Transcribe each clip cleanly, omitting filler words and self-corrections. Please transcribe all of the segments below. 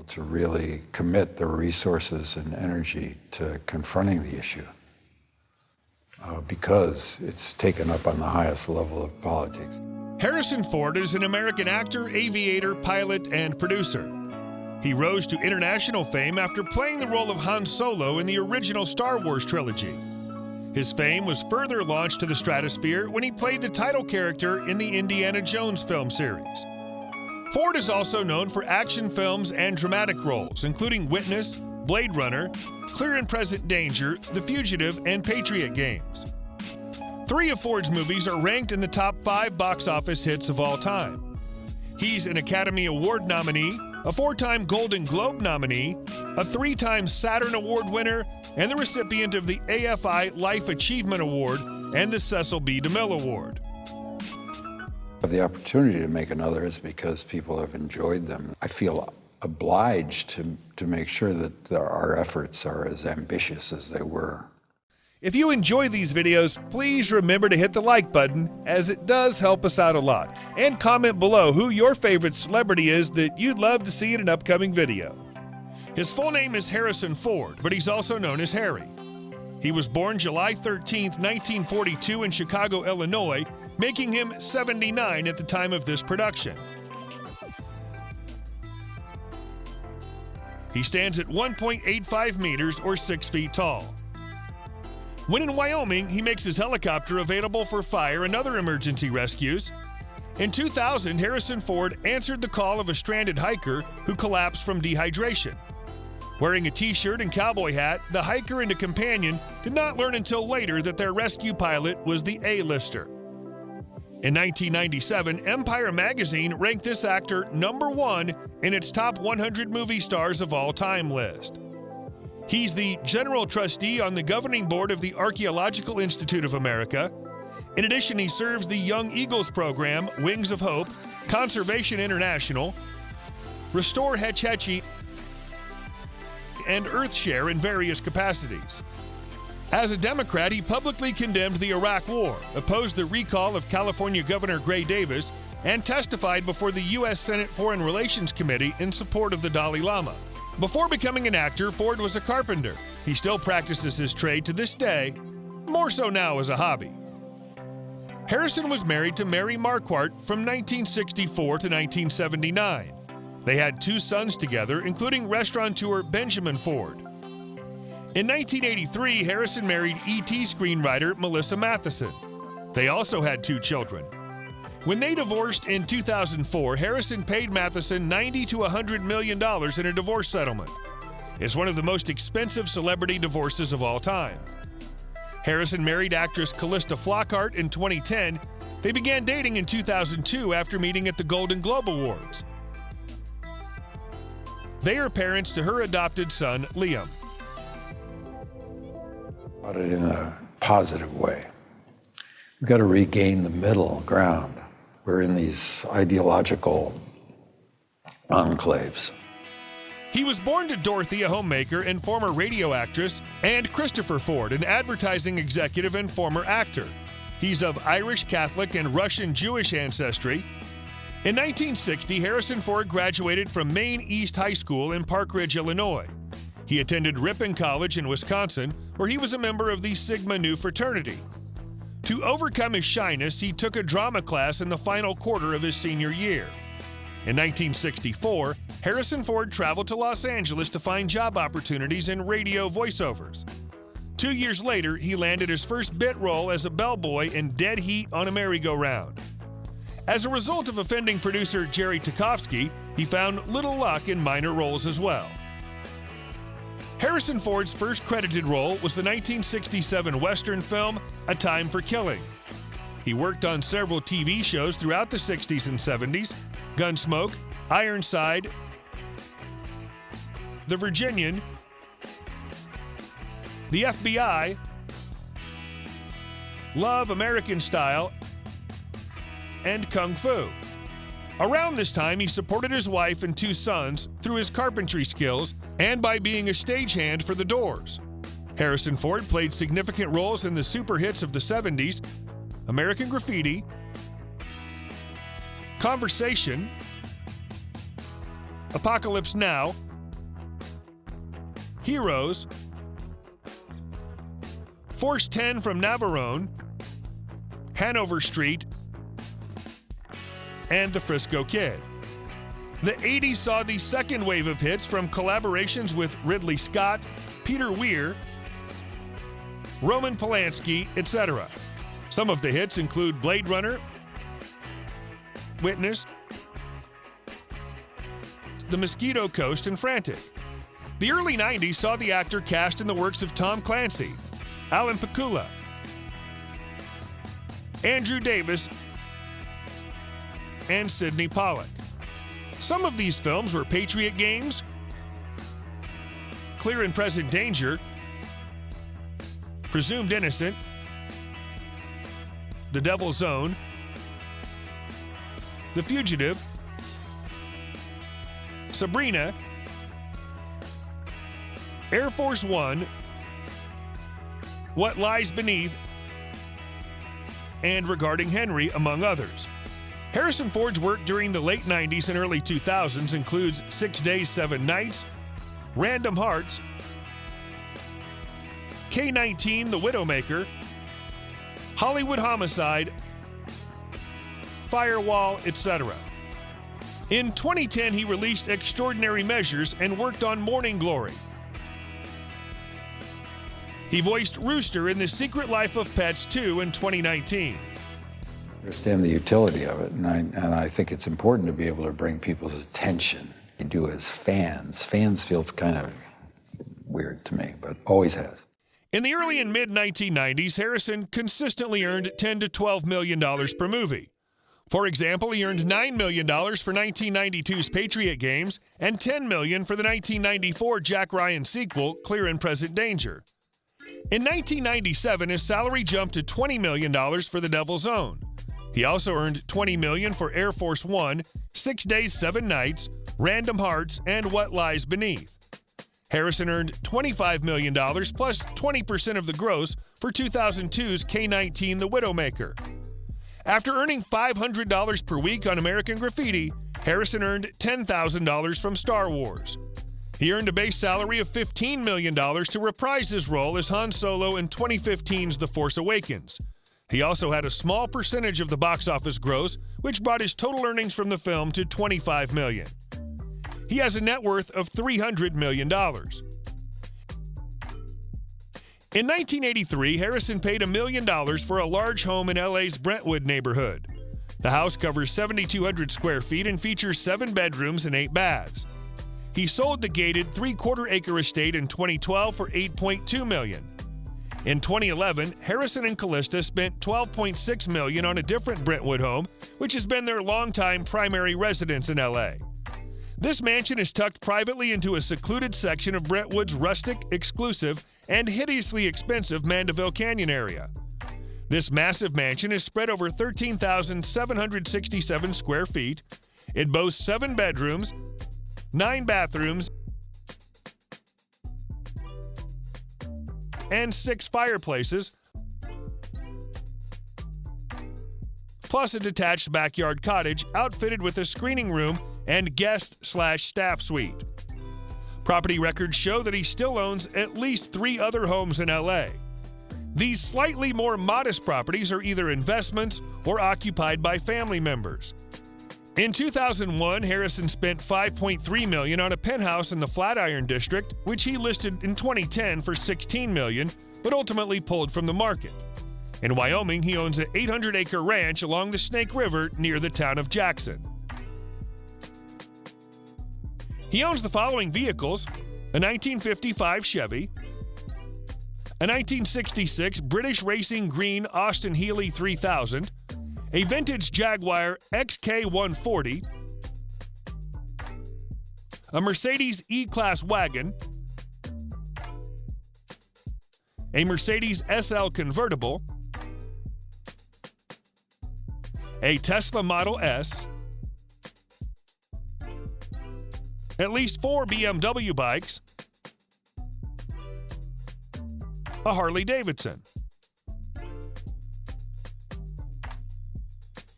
to really commit their resources and energy to confronting the issue because it's taken up on the highest level of politics. Harrison Ford is an American actor, aviator, pilot, and producer. He rose to international fame after playing the role of Han Solo in the original Star Wars trilogy. His fame was further launched to the stratosphere when he played the title character in the Indiana Jones film series. Ford is also known for action films and dramatic roles, including Witness, Blade Runner, Clear and Present Danger, The Fugitive, and Patriot Games. 3 of Ford's movies are ranked in the top 5 box office hits of all time. He's an Academy Award nominee, a 4-time Golden Globe nominee, a 3-time Saturn Award winner, and the recipient of the AFI Life Achievement Award and the Cecil B. DeMille Award. The opportunity to make another is because people have enjoyed them. I feel obliged to make sure that our efforts are as ambitious as they were. If you enjoy these videos, please remember to hit the like button, as it does help us out a lot. And comment below who your favorite celebrity is that you'd love to see in an upcoming video. His full name is Harrison Ford, but he's also known as Harry. He was born July 13, 1942 in Chicago, Illinois, making him 79 at the time of this production. He stands at 1.85 meters or 6 feet tall. When in Wyoming, he makes his helicopter available for fire and other emergency rescues. In 2000, Harrison Ford answered the call of a stranded hiker who collapsed from dehydration. Wearing a t-shirt and cowboy hat, the hiker and a companion did not learn until later that their rescue pilot was the A-lister. In 1997, Empire magazine ranked this actor #1 in its top 100 movie stars of all time list. He's the general trustee on the governing board of the Archaeological Institute of America. In addition, he serves the Young Eagles program, Wings of Hope, Conservation International, Restore Hetch Hetchy, and Earthshare in various capacities. As a Democrat, he publicly condemned the Iraq War, opposed the recall of California Governor Gray Davis, and testified before the U.S. Senate Foreign Relations Committee in support of the Dalai Lama. Before becoming an actor, Ford was a carpenter. He still practices his trade to this day, more so now as a hobby. Harrison was married to Mary Marquardt from 1964 to 1979. They had 2 sons together, including restaurateur Benjamin Ford. In 1983, Harrison married E.T. screenwriter Melissa Matheson. They also had 2 children. When they divorced in 2004, Harrison paid Matheson $90 to $100 million in a divorce settlement. It's one of the most expensive celebrity divorces of all time. Harrison married actress Callista Flockhart in 2010. They began dating in 2002 after meeting at the Golden Globe Awards. They are parents to her adopted son, Liam. About it in a positive way. We've got to regain the middle ground. We're in these ideological enclaves. He was born to Dorothy, a homemaker and former radio actress, and Christopher Ford, an advertising executive and former actor. He's of Irish Catholic and Russian Jewish ancestry. In 1960, Harrison Ford graduated from Maine East High School in Park Ridge, Illinois. He attended Ripon College in Wisconsin, where he was a member of the Sigma Nu fraternity. To overcome his shyness, he took a drama class in the final quarter of his senior year. In 1964, Harrison Ford traveled to Los Angeles to find job opportunities in radio voiceovers. 2 years later, he landed his first bit role as a bellboy in Dead Heat on a Merry-Go-Round. As a result of offending producer Jerry Tchaikovsky, he found little luck in minor roles as well. Harrison Ford's first credited role was the 1967 Western film A Time for Killing. He worked on several TV shows throughout the 60s and 70s: Gunsmoke, Ironside, The Virginian, The FBI, Love, American Style, and Kung Fu. Around this time, he supported his wife and 2 sons through his carpentry skills and by being a stagehand for The Doors. Harrison Ford played significant roles in the super hits of the 70s, American Graffiti, Conversation, Apocalypse Now, Heroes, Force 10 from Navarone, Hanover Street, and The Frisco Kid. The 80s saw the second wave of hits from collaborations with Ridley Scott, Peter Weir, Roman Polanski, etc. Some of the hits include Blade Runner, Witness, The Mosquito Coast, and Frantic. The early 90s saw the actor cast in the works of Tom Clancy, Alan Pakula, Andrew Davis, and Sidney Pollack. Some of these films were Patriot Games, Clear and Present Danger, Presumed Innocent, The Devil's Own, The Fugitive, Sabrina, Air Force One, What Lies Beneath, and Regarding Henry, among others. Harrison Ford's work during the late 90s and early 2000s includes 6 Days, 7 Nights, Random Hearts, K-19, The Widowmaker, Hollywood Homicide, Firewall, etc. In 2010, he released Extraordinary Measures and worked on Morning Glory. He voiced Rooster in The Secret Life of Pets 2 in 2019. I understand the utility of it, and I think it's important to be able to bring people's attention. You do as fans. Fans feels kind of weird to me, but always has. In the early and mid-1990s, Harrison consistently earned $10 to $12 million per movie. For example, he earned $9 million for 1992's Patriot Games and $10 million for the 1994 Jack Ryan sequel, Clear and Present Danger. In 1997, his salary jumped to $20 million for The Devil's Own. He also earned $20 million for Air Force One, 6 Days, 7 Nights, Random Hearts, and What Lies Beneath. Harrison earned $25 million plus 20% of the gross for 2002's K-19, The Widowmaker. After earning $500 per week on American Graffiti, Harrison earned $10,000 from Star Wars. He earned a base salary of $15 million to reprise his role as Han Solo in 2015's The Force Awakens. He also had a small percentage of the box office gross, which brought his total earnings from the film to $25 million. He has a net worth of $300 million. In 1983, Harrison paid $1 million for a large home in LA's Brentwood neighborhood. The house covers 7,200 square feet and features 7 bedrooms and 8 baths. He sold the gated 3/4-acre estate in 2012 for $8.2 million. In 2011, Harrison and Callista spent $12.6 million on a different Brentwood home, which has been their longtime primary residence in LA. This mansion is tucked privately into a secluded section of Brentwood's rustic, exclusive, and hideously expensive Mandeville Canyon area. This massive mansion is spread over 13,767 square feet. It boasts 7 bedrooms, 9 bathrooms, and 6 fireplaces, plus a detached backyard cottage outfitted with a screening room and guest/staff suite. Property records show that he still owns at least 3 other homes in LA. These slightly more modest properties are either investments or occupied by family members. In 2001, Harrison spent $5.3 million on a penthouse in the Flatiron District, which he listed in 2010 for $16 million, but ultimately pulled from the market. In Wyoming, he owns an 800-acre ranch along the Snake River near the town of Jackson. He owns the following vehicles: a 1955 Chevy, a 1966 British Racing Green Austin Healey 3000, a vintage Jaguar XK140, a Mercedes E-Class wagon, a Mercedes SL convertible, a Tesla Model S, at least 4 BMW bikes, a Harley-Davidson.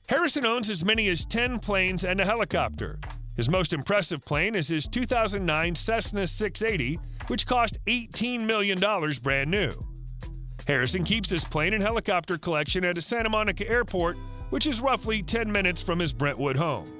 Harrison owns as many as 10 planes and a helicopter. His most impressive plane is his 2009 Cessna 680, which cost $18 million brand new. Harrison keeps his plane and helicopter collection at a Santa Monica airport, which is roughly 10 minutes from his Brentwood home.